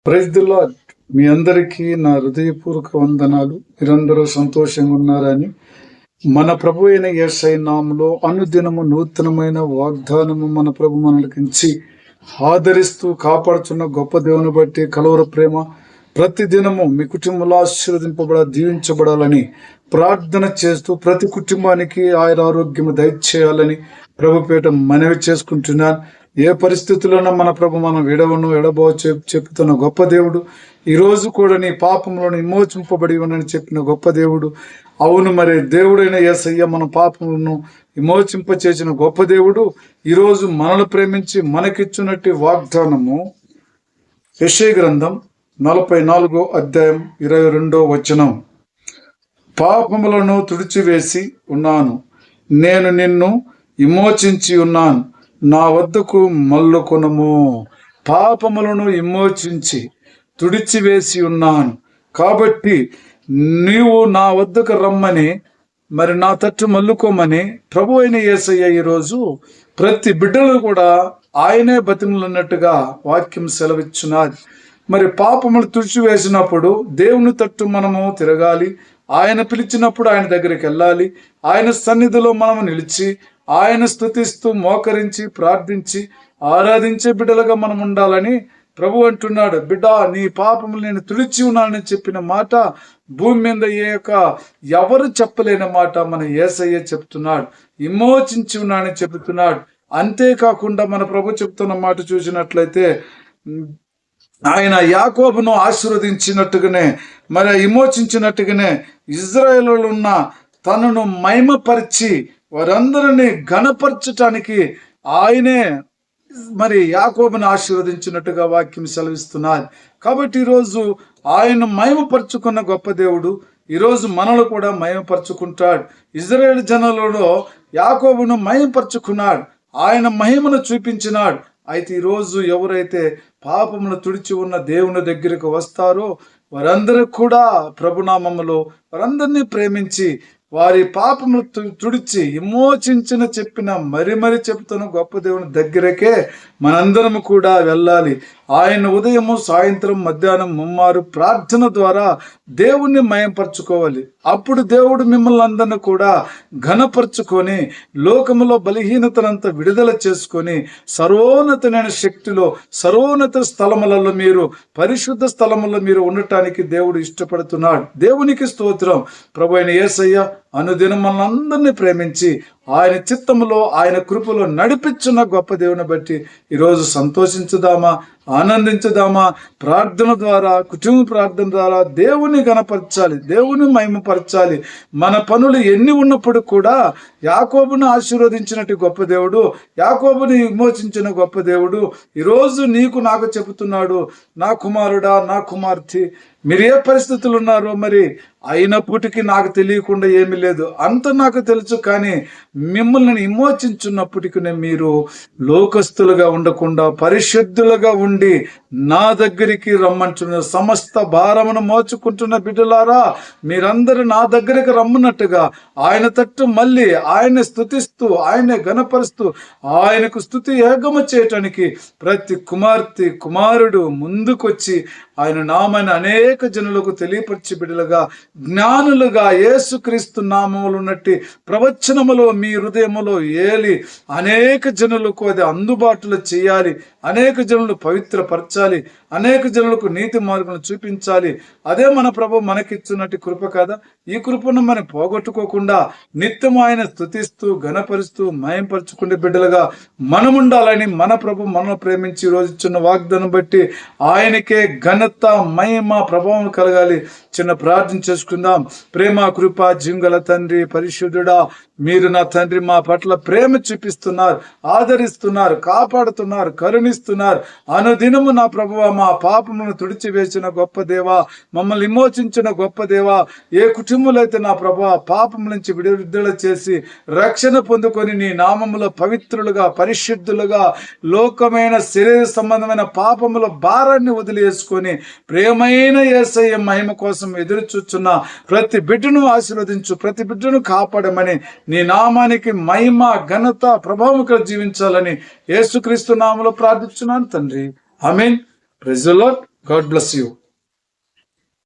Praise the lord. మీ అందరికీ నా హృదయపూర్వక వందనాలు. మీరందరూ సంతోషంగా ఉన్నారని మన ప్రభు అయిన యేసయ్య నామములో అనుదినము నూతనమైన వాగ్దానము మన ప్రభు మనకించి ఆదరిస్తూ కాపాడుతున్న గొప్ప దేవుని బట్టి కలవర ప్రేమ ప్రతి దినము మీ కుటుంబంలో దీవించబడాలని ప్రార్థన చేస్తూ ప్రతి కుటుంబానికి ఆయన ఆరోగ్యము దయచేయాలని ప్రభుపేట మనవి చేసుకుంటున్నాను. ఏ పరిస్థితుల్లోనూ మన ప్రభు మనం ఎడబో చెప్తున్న గొప్ప దేవుడు. ఈ రోజు కూడా నీ పాపంలో విమోచింపబడి ఉన్నని చెప్పిన గొప్ప దేవుడు. అవును, మరి దేవుడైన యేసయ్య మన పాపములను విమోచింప చేసిన గొప్ప దేవుడు. ఈరోజు మనల్ని ప్రేమించి మనకిచ్చినట్టు వాగ్దానము యెషయా గ్రంథం 44వ అధ్యాయం 22వ వచనం. పాపములను తుడిచివేసి ఉన్నాను, నేను నిన్ను విమోచించి ఉన్నాను, నా వద్దకు మల్లుకొనుము. పాపములను విమోచించి తుడిచివేసి ఉన్నాను కాబట్టి నీవు నా వద్దకు రమ్మని, మరి నా తట్టు మల్లుకోమని ప్రభు అయిన యేసయ్య ఈరోజు ప్రతి బిడ్డలు కూడా ఆయనే బతిమలున్నట్టుగా వాక్యం సెలవిచ్చున్నది. మరి పాపములు తుడిచివేసినప్పుడు దేవుని తట్టు మనము తిరగాలి. ఆయన పిలిచినప్పుడు ఆయన దగ్గరికి వెళ్ళాలి. ఆయన సన్నిధిలో మనము నిలిచి ఆయన స్తుతిస్తూ మోకరించి ప్రార్థించి ఆరాధించే బిడ్డలుగా మనం ఉండాలని ప్రభు అంటున్నాడు. బిడ్డ, నీ పాపములు నేను తుడిచి ఉన్నానని చెప్పిన మాట భూమి మీద ఎవరు చెప్పలేని మాట మన యేసయ్య చెప్తున్నాడు. విమోచించి ఉన్నానని చెబుతున్నాడు. అంతేకాకుండా మన ప్రభు చెప్తున్న మాట చూసినట్లయితే ఆయన యాకోబును ఆశీర్వదించినట్టుగానే, మరి విమోచించినట్టుగానే ఇజ్రాయేలులో ఉన్న తనను మహిమపరిచి వారందరినీ ఘనపరచటానికి ఆయనే మరి యాకోబును ఆశీర్వదించినట్టుగా వాక్యం సెలవిస్తున్నారు. కాబట్టి ఈరోజు ఆయన మహిమపరుచుకున్న గొప్ప దేవుడు ఈరోజు మనల్ని కూడా మహిమపరుచుకుంటాడు. ఇజ్రాయేల్ జనాలలో యాకోబును మహిమపరుచుకున్నాడు, ఆయన మహిమను చూపించినాడు. అయితే ఈరోజు ఎవరైతే పాపమును తుడిచి ఉన్న దేవుని దగ్గరకు వస్తారో వారందరూ కూడా ప్రభునామములో వారందరినీ ప్రేమించి వారి పాపములు తుడిచి విమోచించిన చెప్పిన మరి చెప్తున్న గొప్ప దేవుని దగ్గరకే మనందరము కూడా వెళ్ళాలి. ఆయన ఉదయము సాయంత్రం మధ్యాహ్నం ముమ్మారు ప్రార్థన ద్వారా దేవుణ్ణి మయంపరచుకోవాలి. అప్పుడు దేవుడు మిమ్మల్ని అందరినీ కూడా ఘనపరుచుకొని లోకములో బలహీనతనంతా విడుదల చేసుకొని సర్వోన్నతమైన శక్తిలో సర్వోన్నత స్థలములలో మీరు పరిశుద్ధ స్థలములో మీరు ఉండటానికి దేవుడు ఇష్టపడుతున్నాడు. దేవునికి స్తోత్రం. ప్రభు అయిన యేసయ్య అనుదినం మనందరినీ ప్రేమించి ఆయన చిత్తములో ఆయన కృపలో నడిపించున్న గొప్ప దేవుని బట్టి ఈరోజు సంతోషించుదామా, ఆనందించుదామా. ప్రార్థన ద్వారా, కుటుంబ ప్రార్థన ద్వారా దేవుని గణపరచాలి, దేవుని మహిమపరచాలి. మన పనులు ఎన్ని ఉన్నప్పుడు కూడా యాకోబును ఆశీర్వదించినట్టు గొప్ప దేవుడు, యాకోబుని విమోచించిన గొప్ప దేవుడు ఈరోజు నీకు నాకు చెబుతున్నాడు. నా కుమారుడా, నా కుమార్తె, మీరు ఏ పరిస్థితులు ఉన్నారో మరి అయినప్పటికీ నాకు తెలియకుండా ఏమీ లేదు, అంత నాకు తెలుసు. కానీ మిమ్మల్ని విమోచించున్నప్పటికీ మీరు లోకస్తులుగా ఉండకుండా పరిశుద్ధులుగా ఉండి నా దగ్గరికి రమ్మంటున్న సమస్త భారమును మోచుకుంటున్న బిడ్డలారా, మీరందరూ నా దగ్గరికి రమ్మన్నట్టుగా ఆయన తట్టు మళ్ళీ ఆయన స్తుతిస్తూ ఆయనే ఘనపరుస్తూ ఆయనకు స్తుతి ఏగమ చేయటానికి ప్రతి కుమార్తె కుమారుడు ముందుకొచ్చి ఆయన నామాన్ని అనేక జనులకు తెలియపరిచి బిడ్డలుగా జ్ఞానులుగా యేసుక్రీస్తు నామములు ఉన్నట్టు ప్రవచనములో మీ హృదయములో ఏలి అనేక జనులకు అది అందుబాటులో చేయాలి. అనేక జనులు పవిత్రపరచాలి, అనేక జనులకు నీతి మార్గం చూపించాలి. అదే మన ప్రభు మనకిచ్చున్నట్టు కృప కదా. ఈ కృపను మనం పోగొట్టుకోకుండా నిత్యం ఆయన స్తుతిస్తూ ఘనపరుస్తూ మయంపరుచుకునే బిడ్డలుగా మనం ఉండాలని మన ప్రభు మనల్ని ప్రేమించి రోజు ఇచ్చిన వాగ్దానం బట్టి ఆయనకే ఘనత మహిమ ప్రభావం కలగాలి. చిన్న ప్రార్థన చేసుకుందాం. ప్రేమ కృప జింగల తండ్రి పరిశుద్ధుడా, మీరు నా తండ్రి మా పట్ల ప్రేమ చూపిస్తున్నారు, ఆదరిస్తున్నారు, కాపాడుతున్నారు, కరుణిస్తున్నారు. అనుదినము నా ప్రభువా మా పాపములను తుడిచివేసిన గొప్ప దేవా, మమ్మల్ని విమోచించిన గొప్ప దేవా, ఏ కుటుంబంలో అయితే నా ప్రభువా పాపం నుంచి విడుదల చేసి రక్షణ పొందుకొని నీ నామములో పవిత్రులుగా పరిశుద్ధులుగా లోకమైన శరీర సంబంధమైన పాపముల భారాన్ని వదిలేసుకొని ప్రేమైన యేసయ్య మహిమ కోసం ఎదురు చూస్తున్న ప్రతి బిడ్డను ఆశీర్వదించు, ప్రతి బిడ్డను కాపాడమని నీ నామానికి మహిమ ఘనత ప్రభావం జీవించాలని యేసుక్రీస్తు నామములో ప్రార్థిస్తున్నాను తండ్రి. ఆమేన్. Praise the Lord. God bless you.